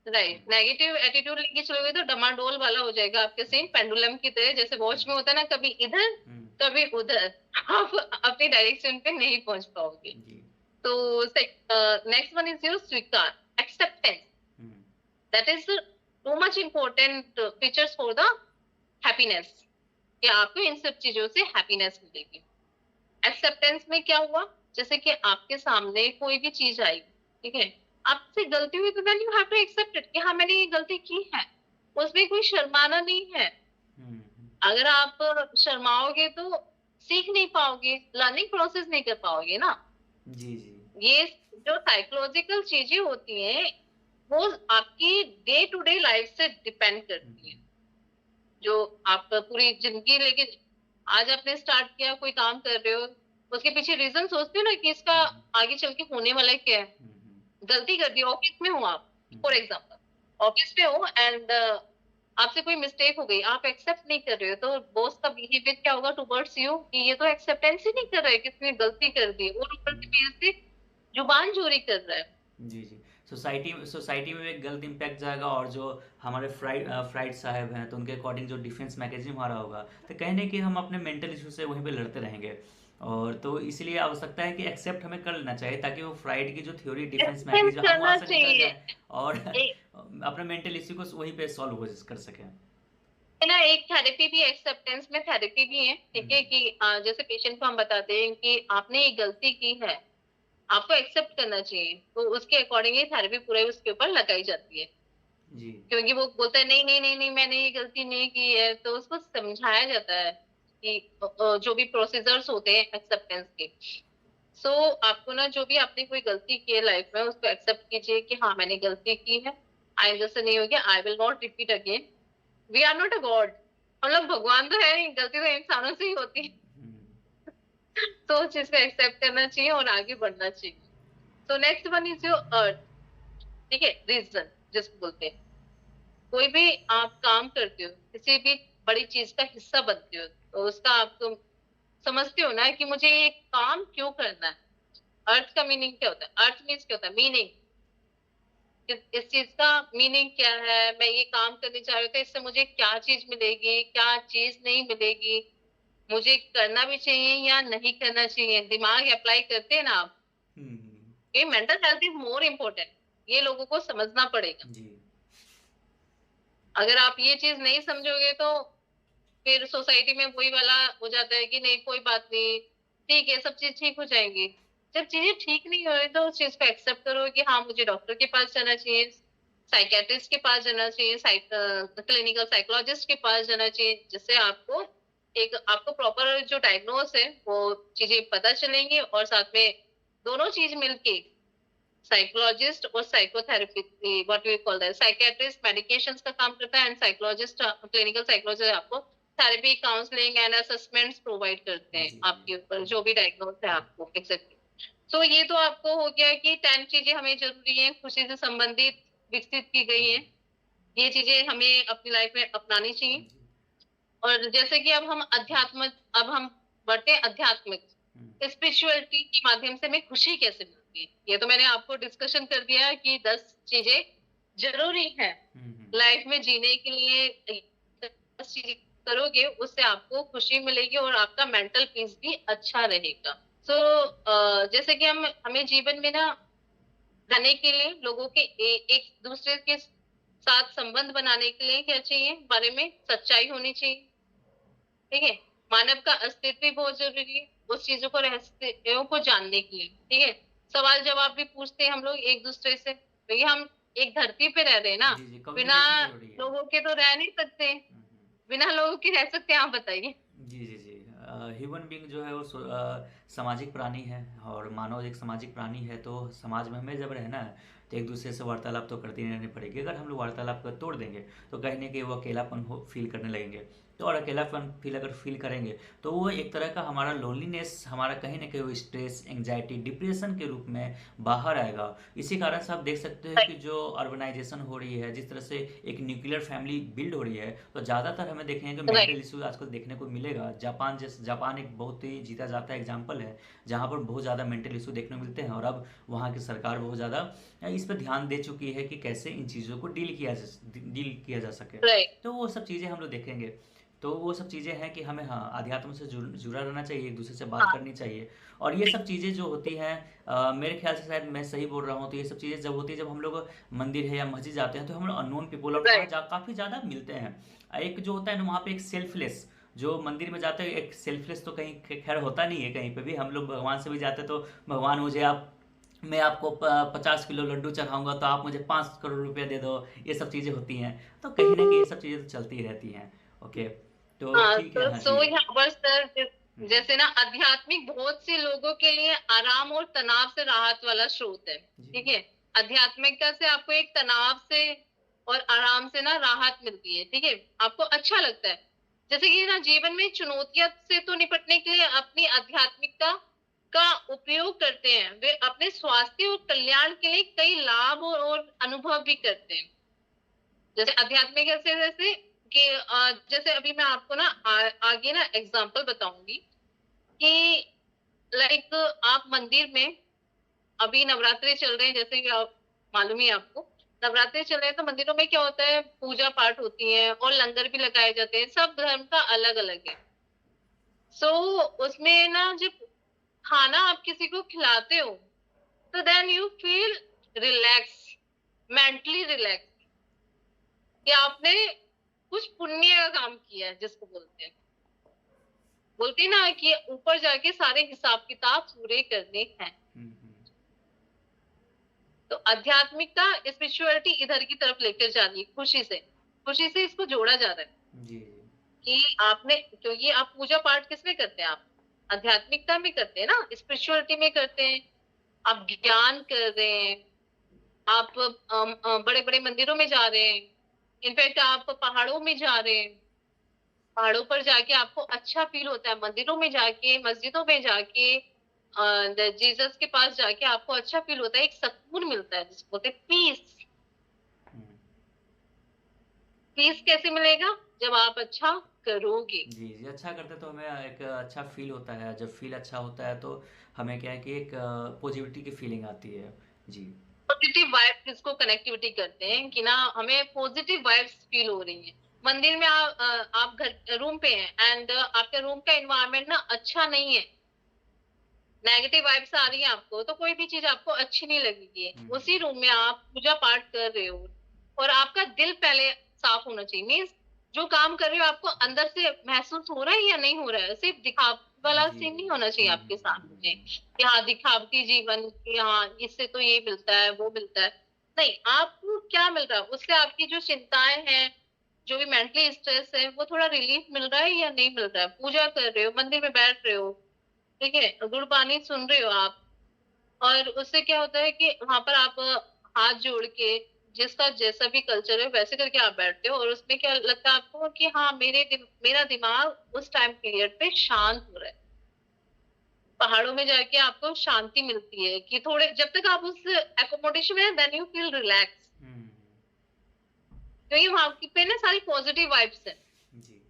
राइट, नेगेटिव एटीट्यूड लेके चलोगे तो डमाडोल वाला हो जाएगा आपके सीन, पेंडुलम की तरह, जैसे वॉच में होता है ना, कभी इधर कभी उधर आप अपनी डायरेक्शन पे नहीं पहुंच पाओगे। जी। तो नेक्स्ट वन इज योर स्वीकार, acceptance. Hmm. That is too much important features for the happiness, कि आपको इन सब चीजों से हैप्पीनेस मिलेगी। एक्सेप्टेंस में क्या हुआ, जैसे कि आपके सामने कोई भी चीज आई, ठीक है, आपसे गलती हुई, तो then you have to accept it कि हाँ मैंने ये गलती की है। उसमें कोई शर्माना नहीं है। हम्म। अगर आप शर्माओगे तो सीख नहीं पाओगे, लर्निंग प्रोसेस नहीं कर पाओगे ना। जी जी। ये जो साइकोलॉजिकल चीजें होती हैं, वो आपकी डे टू डे लाइफ से डिपेंड करती है। जो आप पूरी जिंदगी लेके, आज आपने स्टार्ट किया कोई काम कर रहे हो, उसके पीछे रीजन सोचते हो ना कि इसका हम्म। आगे चल के होने वाला क्या है। हम्म। गलती कर दी, ऑफिस में हो आप, फॉर हम्म। एग्जाम्पल ऑफिस में हो एंड आपसे कोई मिस्टेक हो गई, आप एक्सेप्ट नहीं कर रहे हो, तो बॉस का बिहेवियर क्या होगा टुवर्ड्स यू, कि ये तो एक्सेप्टेंस ही नहीं कर रहा है कि इसने गलती कर दी, और ऊपर से हम्म। मेरे से जुबान चोरी कर रहा है। जी जी। सोसाइटी सोसाइटी में एक गलत इम्पैक्ट जाएगा, और जो हमारे फ्राइड साहब हैं तो उनके अकॉर्डिंग जो डिफेंस मैकेनिज्म हमारा होगा, तो कहीं ना कहीं हम अपने मेंटल इशू से वहीं पे लड़ते रहेंगे। और तो इसलिए आवश्यकता है कि एक्सेप्ट हमें कर लेना चाहिए, ताकि वो फ्राइड की जो थ्योरी डिफेंस एक्सेप्ट मैकेनिज्म हम वहाँ करना से निकल चाहिए। जाएं और ए- अपने मेंटल इशू को वहीं पे सॉल्व कर सकें। है ना, एक थेरेपी भी, एक्सेप्टेंस में थेरेपी भी है, ठीक है, हम्म। कि जैसे पेशेंट को हम बताते हैं कि आपने ये गलती की है, आपको एक्सेप्ट करना चाहिए, तो उसके अकॉर्डिंग ही थेरेपी पूरा उसके ऊपर लगाई जाती है। जी। क्योंकि वो बोलता है नहीं नहीं नहीं नहीं मैंने ये गलती नहीं की है, तो उसको समझाया जाता है कि जो भी प्रोसीजर्स होते हैं एक्सेप्टेंस के। सो आपको ना, जो भी आपने कोई गलती की है लाइफ में, उसको एक्सेप्ट कीजिए कि हाँ मैंने गलती की है, आइंदा से नहीं होगी, I will not repeat again. We are not a god, हम लोग भगवान तो है नहीं, गलती तो इंसानों से ही होती है। हम्म। तो उस चीज को एक्सेप्ट करना चाहिए और आगे बढ़ना चाहिए। तो next one is your earth, ठीक है, रीजन जिसको बोलते हैं। कोई भी आप काम करते हो, किसी भी बड़ी चीज का हिस्सा बनते हो, तो उसका आप तुम समझते हो ना कि मुझे ये काम क्यों करना है। अर्थ का मीनिंग क्या होता है, अर्थ मीन्स क्या होता है, मीनिंग। इस चीज का मीनिंग क्या है, मैं ये काम करने जा रही हूँ तो इससे मुझे क्या चीज मिलेगी, क्या चीज नहीं मिलेगी, मुझे करना भी चाहिए या नहीं करना चाहिए। दिमाग अप्लाई करते हैं ना आप, हम्म। ये mental health is more important, ये लोगों को समझना पड़ेगा। जी। अगर आप ये चीज नहीं समझोगे तो फिर सोसाइटी में वही वाला हो जाता है कि नहीं कोई बात नहीं, ठीक है, सब चीज ठीक हो जाएंगी। जब चीजें ठीक नहीं हो रही तो उस चीज को एक्सेप्ट करो कि हाँ मुझे डॉक्टर के पास जाना चाहिए, साइकेट्रिस्ट के पास जाना चाहिए, क्लिनिकल साइकोलॉजिस्ट के पास जाना चाहिए, जिससे आपको एक आपको प्रॉपर जो डायग्नोस है वो चीजें पता चलेंगी, और साथ में दोनों चीज मिलके, साइकोलॉजिस्ट और psychotherapy, what we call that, psychiatrist medications का काम करता है एंड साइकोलॉजिस्ट, क्लिनिकल साइकोलॉजिस्ट आपको therapy, counselling and assessments provide करते हैं जी जी। आपके ऊपर जो भी डायग्नोस है आपको, एग्जैक्टली। सो ये तो आपको हो गया कि 10 चीजें हमें जरूरी है, खुशी से संबंधित विकसित की गई है, ये चीजें हमें अपनी लाइफ में अपनानी चाहिए। जी। और जैसे कि अब हम अध्यात्म, अब हम बढ़ते हैं आध्यात्मिक, हम्म। स्पिरिचुअलिटी के माध्यम से हमें खुशी कैसे मिलती है। ये तो मैंने आपको डिस्कशन कर दिया कि 10 चीजें जरूरी है हम्म। लाइफ में जीने के लिए। 10 चीजें करोगे उससे आपको खुशी मिलेगी और आपका मेंटल पीस भी अच्छा रहेगा। जैसे कि हमें जीवन में ना रहने के लिए लोगों के एक दूसरे के साथ संबंध बनाने के लिए क्या चाहिए, बारे में सच्चाई होनी चाहिए, ठीक है, मानव का अस्तित्व भी बहुत जरूरी है, उस चीजों को, रहस्यों को जानने के लिए, ठीक है। सवाल जवाब भी पूछते हैं हम लोग एक दूसरे से, भैया हम एक धरती पे रह रहे हैं ना, जी जी, बिना कम्युनिकेशन जरूरी है। लोगों के तो रह नहीं सकते, हम्म। बिना लोगों के रह सकते हैं, आप बताइए। जी जी जी। ह्यूमन बीइंग जो है वो सामाजिक प्राणी है, और मानव एक सामाजिक प्राणी है, तो समाज में हमें जब रहना है तो एक दूसरे से वार्तालाप तो करती रहनी पड़ेगी। अगर हम लोग वार्तालाप को तोड़ देंगे तो कहीं ना कहीं वो अकेलापन हो फील करने लगेंगे। तो और अकेलापन अगर फील करेंगे तो वो एक तरह का हमारा लोनलीनेस, हमारा कहीं ना कहीं वो स्ट्रेस, एंग्जाइटी, डिप्रेशन के रूप में बाहर आएगा। इसी कारण से आप देख सकते हैं कि जो अर्बनाइजेशन हो रही है, जिस तरह से एक न्यूक्लियर फैमिली बिल्ड हो रही है, तो ज़्यादातर हमें देखेंगे कि मेंटल राइट। इशू आजकल देखने को मिलेगा। जापान एक बहुत ही जीता जाता एग्जाम्पल है, जहाँ पर बहुत ज़्यादा मेंटल इशू देखने को मिलते हैं, और अब वहाँ की सरकार बहुत ज़्यादा इस पर ध्यान दे चुकी है कि कैसे इन चीज़ों को डील किया जा सके। राइट। तो वो सब चीज़ें हम लोग देखेंगे। तो वो सब चीज़ें हैं कि हमें हाँ, अध्यात्म से जुड़ा रहना चाहिए, एक-दूसरे से बात हाँ, करनी चाहिए। और ये सब चीज़ें जो होती हैं मेरे ख़्याल से शायद मैं सही बोल रहा हूँ, तो ये सब चीज़ें जब होती है जब हम लोग मंदिर है या मस्जिद जाते हैं तो हम लोग अननोन पीपल और वहाँ राइट। जा काफ़ी ज़्यादा मिलते हैं। एक जो होता है ना वहाँ पे एक सेल्फलेस जो मंदिर में जाते हैं एक सेल्फलेस तो कहीं खैर होता नहीं है कहीं पे भी। हम लोग भगवान से भी जाते हैं तो भगवान मुझे आप मैं आपको 50 किलो लड्डू चढ़ाऊंगा तो आप मुझे 5 करोड़ रुपया दे दो। ये सब चीज़ें होती हैं तो कहीं ना कहीं ये सब चीज़ें तो चलती ही रहती हैं। ओके। तो हाँ, ठीक है, तो हाँ जी। सो यहाँ पर सर हम्म, जैसे ना आध्यात्मिक बहुत से लोगों के लिए आराम और तनाव से राहत वाला स्रोत है। जी ठीक है, आध्यात्मिकता से आपको एक तनाव से और आराम से ना राहत मिलती है। ठीक है, आपको अच्छा लगता है। जैसे कि ना जीवन में चुनौतियों से तो निपटने के लिए अपनी आध्यात्मिकता का उपयोग करते हैं। वे अपने स्वास्थ्य और कल्याण के लिए कई लाभ और अनुभव भी करते हैं। जैसे आध्यात्मिक ऐसे जैसे कि जैसे अभी मैं आपको ना आगे ना एग्जांपल बताऊंगी कि लाइक आप मंदिर में अभी नवरात्रि चल रहे हैं जैसे कि आप मालूम ही है आपको। नवरात्रि चल रहे हैं तो मंदिरों में क्या होता है, पूजा पाठ होती है और लंगर भी लगाए जाते हैं। सब धर्म का अलग अलग है। सो उसमें ना जब खाना आप किसी को खिलाते हो तो then you feel relax, mentally relax, कि आपने कुछ पुण्य का काम किया है जिसको बोलते हैं। बोलते हैं ना कि ऊपर जाके सारे हिसाब किताब पूरे करने हैं। हम्म। तो आध्यात्मिकता स्पिरिचुअलिटी इधर की तरफ लेकर जा रही है, खुशी से इसको जोड़ा जा रहा है जी जी। कि आपने, क्योंकि आप पूजा पाठ किसमें करते हैं, आप आध्यात्मिकता में करते हैं ना, स्पिरिचुअलिटी में करते हैं। आप ज्ञान कर रहे हैं, आप बड़े बड़े मंदिरों में जा रहे हैं, इनफैक्ट आप पहाड़ों में जा रहे हैं। पहाड़ों पर जाके आपको अच्छा फील होता है, मंदिरों में जाके, मस्जिदों में जाके, जीसस के पास जाके आपको अच्छा फील होता है, एक सुकून मिलता है जिसको बोलते हैं पीस। हम्म, पीस कैसे मिलेगा, जब आप अच्छा करोगे। जी जी। अच्छा करते तो हमें एक अच्छा फील होता है। जब फील अच्छा होता है तो हमें क्या है कि एक पॉजिटिविटी की फीलिंग आती है। जी। पॉजिटिव वाइब्स जिसको कनेक्टिविटी करते हैं कि ना हमें पॉजिटिव वाइब्स फील हो रही है। मंदिर में आप घर रूम पे हैं एंड आपके रूम का एनवायरनमेंट ना अच्छा नहीं है, नेगेटिव वाइब्स आ रही है आपको, तो कोई भी चीज आपको अच्छी नहीं लगेगी। हम्म, उसी रूम में आप पूजा पाठ कर रहे हो और आपका दिल पहले साफ होना चाहिए। मीन्स जो काम कर रहे हो आपको अंदर से महसूस हो रहा है या नहीं हो रहा है, सिर्फ दिखाव वाला जी सीन जी। नहीं होना चाहिए आपके सामने कि हाँ दिखावटी जीवन, कि हाँ इससे तो ये मिलता है वो मिलता है। नहीं, आपको क्या मिल रहा है उससे, आपकी जो चिंताएं हैं, जो भी मेंटली स्ट्रेस है, वो थोड़ा रिलीफ मिल रहा है या नहीं मिल रहा है। पूजा कर रहे हो, मंदिर में बैठ रहे हो, ठीक है, गुरबानी सुन रहे हो आप, और उससे क्या होता है कि वहां पर आप हाथ जोड़ के, जिसका जैसा भी कल्चर है वैसे करके आप बैठते हो, और उसमें क्या लगता है आपको कि हाँ मेरा दिमाग उस टाइम पीरियड पे शांत हो रहा है। पहाड़ों में जाके आपको शांति मिलती है कि थोड़े जब तक आप उस एकोमोडेशन में, देन यू फील रिलैक्स, हम्म, क्योंकि वहां की पे ना सारी पॉजिटिव वाइब्स है। जी।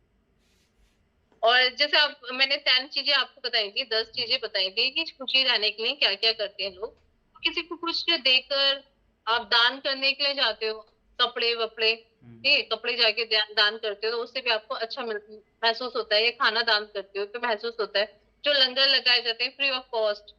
और जैसे आप, मैंने 10 चीजें आपको बताई थी, 10 हम्म, चीजें बताई थी कि खुशी रहने के लिए क्या क्या करते हैं लोग। किसी को कुछ देकर आप दान करने के लिए जाते हो, कपड़े वपड़े, हम्म, ठीक है, कपड़े जाके दान करते हो तो उससे भी आपको अच्छा महसूस होता है। या खाना दान करते हो तो महसूस होता है। जो लंगर लगाए जाते हैं फ्री ऑफ कॉस्ट,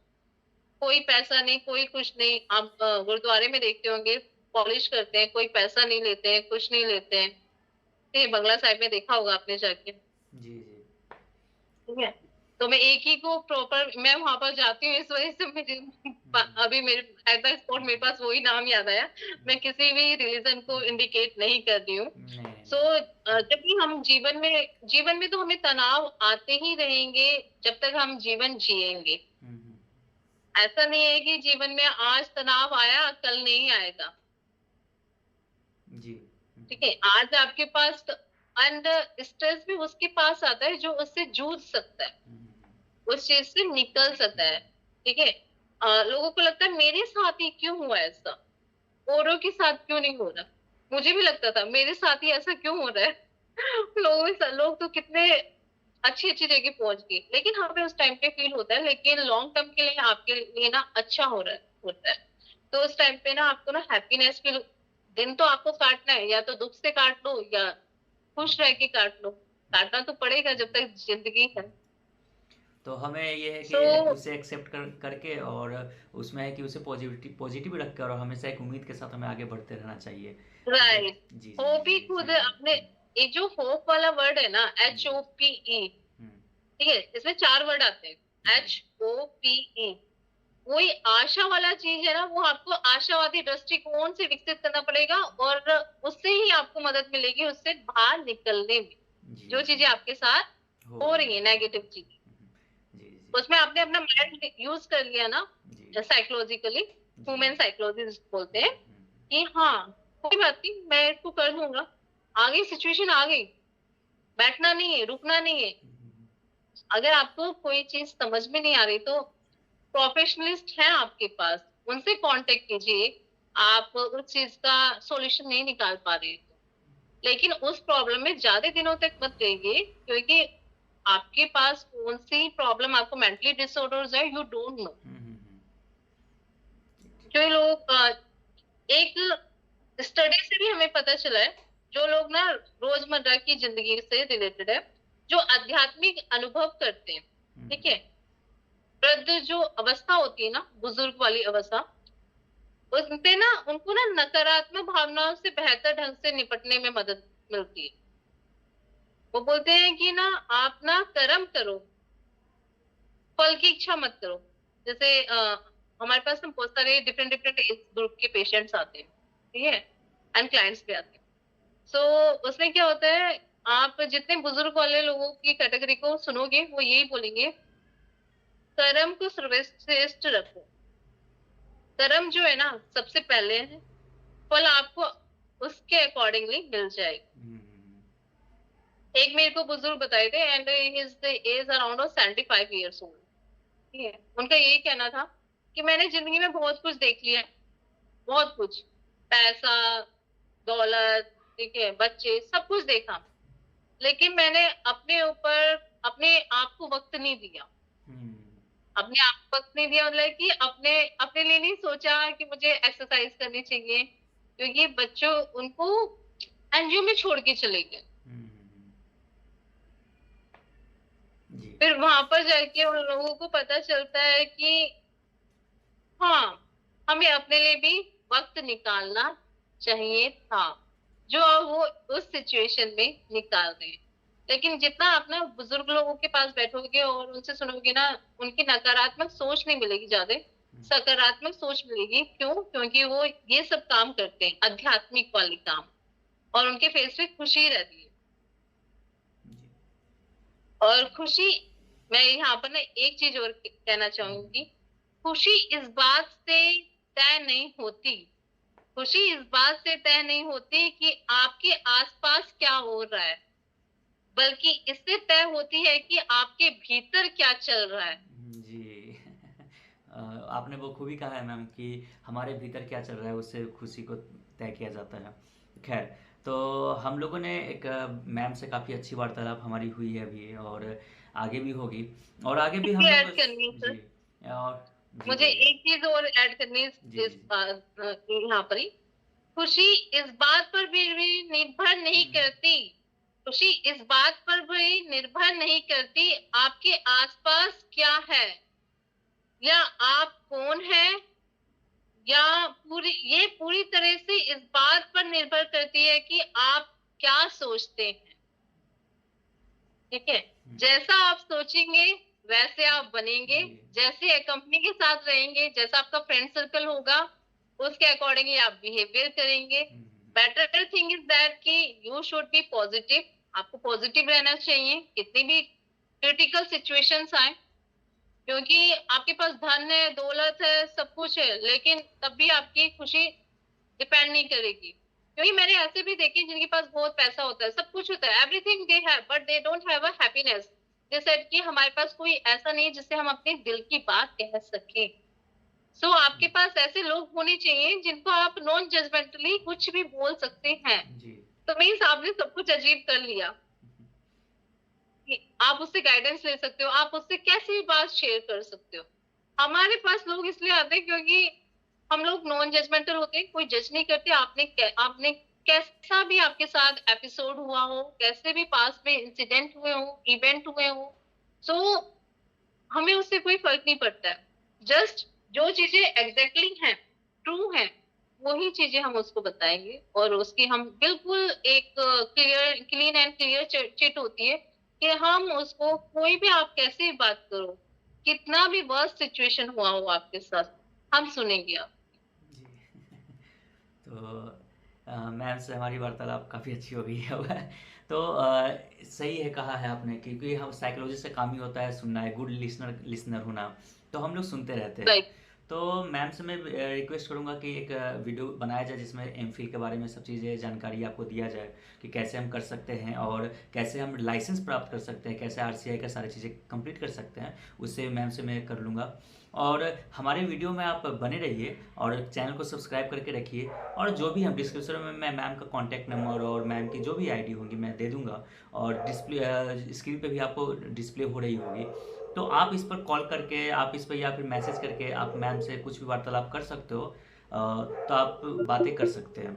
कोई पैसा नहीं, कोई कुछ नहीं। आप गुरुद्वारे में देखते होंगे, पॉलिश करते हैं, कोई पैसा नहीं लेते हैं, कुछ नहीं लेते हैं। ठीक है, बंगला साहिब में देखा होगा आपने जाके। जी जी। ठीक है, तो मैं एक ही को प्रॉपर, मैं वहां पर जाती हूँ इस वजह से मुझे हम्म, अभी मेरे एट द स्पॉट मेरे पास वही नाम याद आया। मैं किसी भी रिलीजन को इंडिकेट नहीं कर रही हूँ। नहीं नहीं सो नहीं। जब भी हम जीवन में तो हमें तनाव आते ही रहेंगे जब तक हम जीवन जिएंगे। हम्म, ऐसा नहीं है कि जीवन में आज तनाव आया कल नहीं आएगा। जी। ठीक है, आज आपके पास एंड स्ट्रेस भी उसके पास आता है जो उससे जूझ सकता है, हम्म, उस चीज से निकल सकता है। ठीक है, लोगों को लगता है मेरे साथ ही क्यों हुआ ऐसा, औरों के साथ क्यों नहीं हो रहा। मुझे भी लगता था मेरे साथ ही ऐसा क्यों हो रहा है। लोग तो कितने अच्छी अच्छी जगह पहुंच गए, लेकिन हमें उस टाइम पे फील होता है, लेकिन लॉन्ग टर्म के लिए आपके लिए ना अच्छा हो रहा है होता है। तो उस टाइम पे ना आपको ना हैप्पीनेस फील, दिन तो आपको काटना है, या तो दुख से काट लो या खुश रह के काट लो। काटना तो पड़ेगा जब तक जिंदगी है। तो हमें ये है सो कि उसे एक्सेप्ट करके और उसमें है कि उसे पॉजिटिव रखकर और हमेशा एक उम्मीद के साथ हमें आगे बढ़ते रहना चाहिए। जी राइट, जी जी होप जी ही जी, खुद सही कहा। अपने, ये जो होप वाला वर्ड है ना, जी HOPE, हम्म, ठीक है, इसमें 4 वर्ड आते हैं, जी HOPE। वही आशा वाला चीज है ना, वो आपको आशावादी दृष्टिकोण से विकसित करना पड़ेगा, और उससे ही आपको मदद मिलेगी उससे बाहर निकलने में। जी जो जी चीजें आपके साथ हो हो रही रही है, हैं। नेगेटिव चीजें, जी जी उसमें आपने अपना माइंड यूज कर लिया ना, जी साइकोलॉजिकली, जी ह्यूमन साइकोलॉजी बोलते हैं, हम्म, कि हाँ कोई बात नहीं, मैं इसको कर दूंगा, आ गई सिचुएशन, आ गई, बैठना नहीं है, रुकना नहीं है। हम्म, अगर आपको कोई चीज समझ में नहीं आ रही तो प्रोफेशनलिस्ट है आपके पास, उनसे कांटेक्ट कीजिए। आप उस चीज का सॉल्यूशन नहीं निकाल पा रहे तो, लेकिन उस प्रॉब्लम में ज्यादा दिनों तक मत रहिए, क्योंकि आपके पास कौन सी प्रॉब्लम, आपको मेंटली डिसऑर्डर्स है, यू डोंट नो। हम्म, हम्म, हम्म, जो लोग एक स्टडी से भी हमें पता चला है, जो लोग ना रोजमर्रा की जिंदगी से रिलेटेड है, जो आध्यात्मिक अनुभव करते हैं, ठीक है, वृद्ध जो अवस्था होती है ना, बुजुर्ग वाली अवस्था, उससे ना उनको ना नकारात्मक भावनाओं से बेहतर ढंग से निपटने में मदद मिलती है। वो बोलते हैं कि ना, आप ना कर्म करो, फल की इच्छा मत करो। जैसे हमारे पास ना बहुत सारे डिफरेंट डिफरेंट एज ग्रुप के पेशेंट्स आते हैं, ठीक है, एंड क्लाइंट्स भी आते हैं। सो उसमें क्या होता है, आप जितने बुजुर्ग वाले लोगों की कैटेगरी को सुनोगे, वो यही बोलेंगे, कर्म को सर्वश्रेष्ठ रखो। कर्म जो है ना, सबसे पहले है, फल आपको उसके अकॉर्डिंगली मिल जाएगा। हम्म, एक मेरे को बुजुर्ग बताए थे, and his age around 75 years old, ठीक है, उनका यही कहना था कि मैंने जिंदगी में बहुत कुछ देख लिया है, बहुत कुछ, पैसा, दौलत, ठीक है, बच्चे, सब कुछ देखा, लेकिन मैंने अपने ऊपर, अपने आप को वक्त नहीं दिया। हम्म, अपने आप को वक्त नहीं दिया, मतलब कि अपने अपने लिए नहीं सोचा कि मुझे एक्सरसाइज करनी चाहिए, क्योंकि बच्चों उनको एनजीओ में छोड़ के चले गए। जी फिर वहां पर जाके उन लोगों को पता चलता है कि हाँ, हमें अपने लिए भी वक्त निकालना चाहिए था, जो वो उस सिचुएशन में निकाल रहे हैं। लेकिन जितना आप ना बुजुर्ग लोगों के पास बैठोगे और उनसे सुनोगे ना, उनकी नकारात्मक सोच नहीं मिलेगी ज्यादा, सकारात्मक सोच मिलेगी। क्यों? क्योंकि वो ये सब काम करते हैं, आध्यात्मिक वाले काम, और उनके फेस पे खुशी रहती है। जी और खुशी, मैं यहाँ पर ना एक चीज और कहना चाहूंगी, खुशी इस बात से तय नहीं होती, खुशी इस बात से तय नहीं होती कि आपके आसपास क्या हो रहा है, बल्कि इससे तय होती है कि आपके भीतर क्या चल रहा है। जी आपने वो खूबी कहा है मैम कि हमारे भीतर क्या चल रहा है उससे खुशी को तय किया जाता है। खैर, तो हम लोगों ने एक मैम से काफ़ी अच्छी वार्तालाप हमारी हुई है अभी और आगे भी होगी और आगे भी हम ये लोग ऐड करनी है जी सर, और जी मुझे बोलिए। एक चीज और ऐड करनी है जी जी इस यहाँ पर ही। खुशी इस बात पर भी निर्भर नहीं करती, खुशी इस बात पर भी निर्भर नहीं करती आपके आसपास क्या है, या आप कौन है, या ये पूरी तरह से इस बात पर निर्भर करती है कि आप क्या सोचते हैं। ठीक है, जैसा आप सोचेंगे वैसे आप बनेंगे, जी जैसे कंपनी के साथ रहेंगे, जैसा आपका फ्रेंड सर्कल होगा, उसके अकॉर्डिंगली आप बिहेवियर करेंगे। बेटर थिंग इज दैट कि यू शुड बी पॉजिटिव, आपको पॉजिटिव रहना चाहिए कितनी भी क्रिटिकल सिचुएशंस आए, क्योंकि आपके पास धन है, दौलत है, सब कुछ है, लेकिन तब भी आपकी खुशी डिपेंड नहीं करेगी। क्योंकि मैंने ऐसे भी देखे जिनके पास बहुत पैसा होता है, सब कुछ होता है, everything they have, but they don't have a happiness. They said कि हमारे पास कोई ऐसा नहीं है जिससे हम अपने दिल की बात कह सके। सो आपके पास ऐसे लोग होने चाहिए जिनको आप नॉन जजमेंटली कुछ भी बोल सकते हैं। जी तो मीन्स आपने सब कुछ अचीव कर लिया कि आप उससे गाइडेंस ले सकते हो, आप उससे कैसी भी बात शेयर कर सकते हो। हमारे पास लोग इसलिए आते हैं क्योंकि हम लोग नॉन जजमेंटल होते हैं, कोई जज नहीं करते आपने कैसा भी आपके साथ एपिसोड हुआ हो, कैसे भी पास्ट में इंसिडेंट हुए हो, इवेंट हुए हो, सो हमें उससे कोई फर्क नहीं पड़ता है। जस्ट जो चीजें एग्जैक्टली हैं, ट्रू हैं, वही चीजें हम उसको बताएंगे, और उसकी हम बिल्कुल एक क्लीन एंड क्लियर चिट होती है कि हम उसको, कोई भी आप कैसे भी बात करो, कितना भी वर्स्ट सिचुएशन हुआ हो आपके साथ, हम सुनेंगे आप। जी। तो मैम से हमारी वार्तालाप काफ़ी अच्छी हो गई है अब। तो सही है, कहा है आपने, क्योंकि हम साइकोलॉजी से काम ही होता है सुनना है, गुड लिसनर लिसनर होना। तो हम लोग सुनते रहते हैं। राइट। तो मैम से मैं रिक्वेस्ट करूंगा कि एक वीडियो बनाया जाए जिसमें एमफिल के बारे में सब चीज़ें जानकारी आपको दिया जाए कि कैसे हम कर सकते हैं और कैसे हम लाइसेंस प्राप्त कर सकते हैं, कैसे आरसीआई का सारी चीज़ें कंप्लीट कर सकते हैं। उससे मैम से मैं कर लूँगा। और हमारे वीडियो में आप बने रहिए और चैनल को सब्सक्राइब करके रखिए। और जो भी हम डिस्क्रिप्शन में मैं मैम का कॉन्टैक्ट नंबर और मैम की जो भी आईडी होंगी मैं दे दूंगा, और डिस्प्ले स्क्रीन पे भी आपको डिस्प्ले हो रही होगी। तो आप इस पर कॉल करके, आप इस पर या फिर मैसेज करके आप मैम से कुछ भी वार्तालाप कर सकते हो। तो आप बातें कर सकते हैं।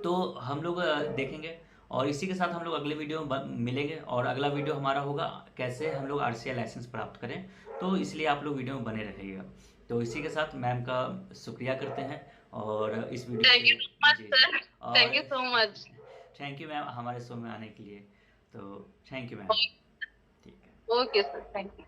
तो हम लोग देखेंगे, और इसी के साथ हम लोग अगले वीडियो में मिलेंगे, और अगला वीडियो हमारा होगा कैसे हम लोग आरसीआई लाइसेंस प्राप्त करें। तो इसलिए आप लोग वीडियो में बने रहिएगा। तो इसी के साथ मैम का शुक्रिया करते हैं और इस वीडियो थैंक से। यू सो मच जी जी। सर। और thank you so much. Thank you ma'am हमारे शो में आने के लिए। तो थैंक यू मैम। ठीक है। Okay sir, thank you.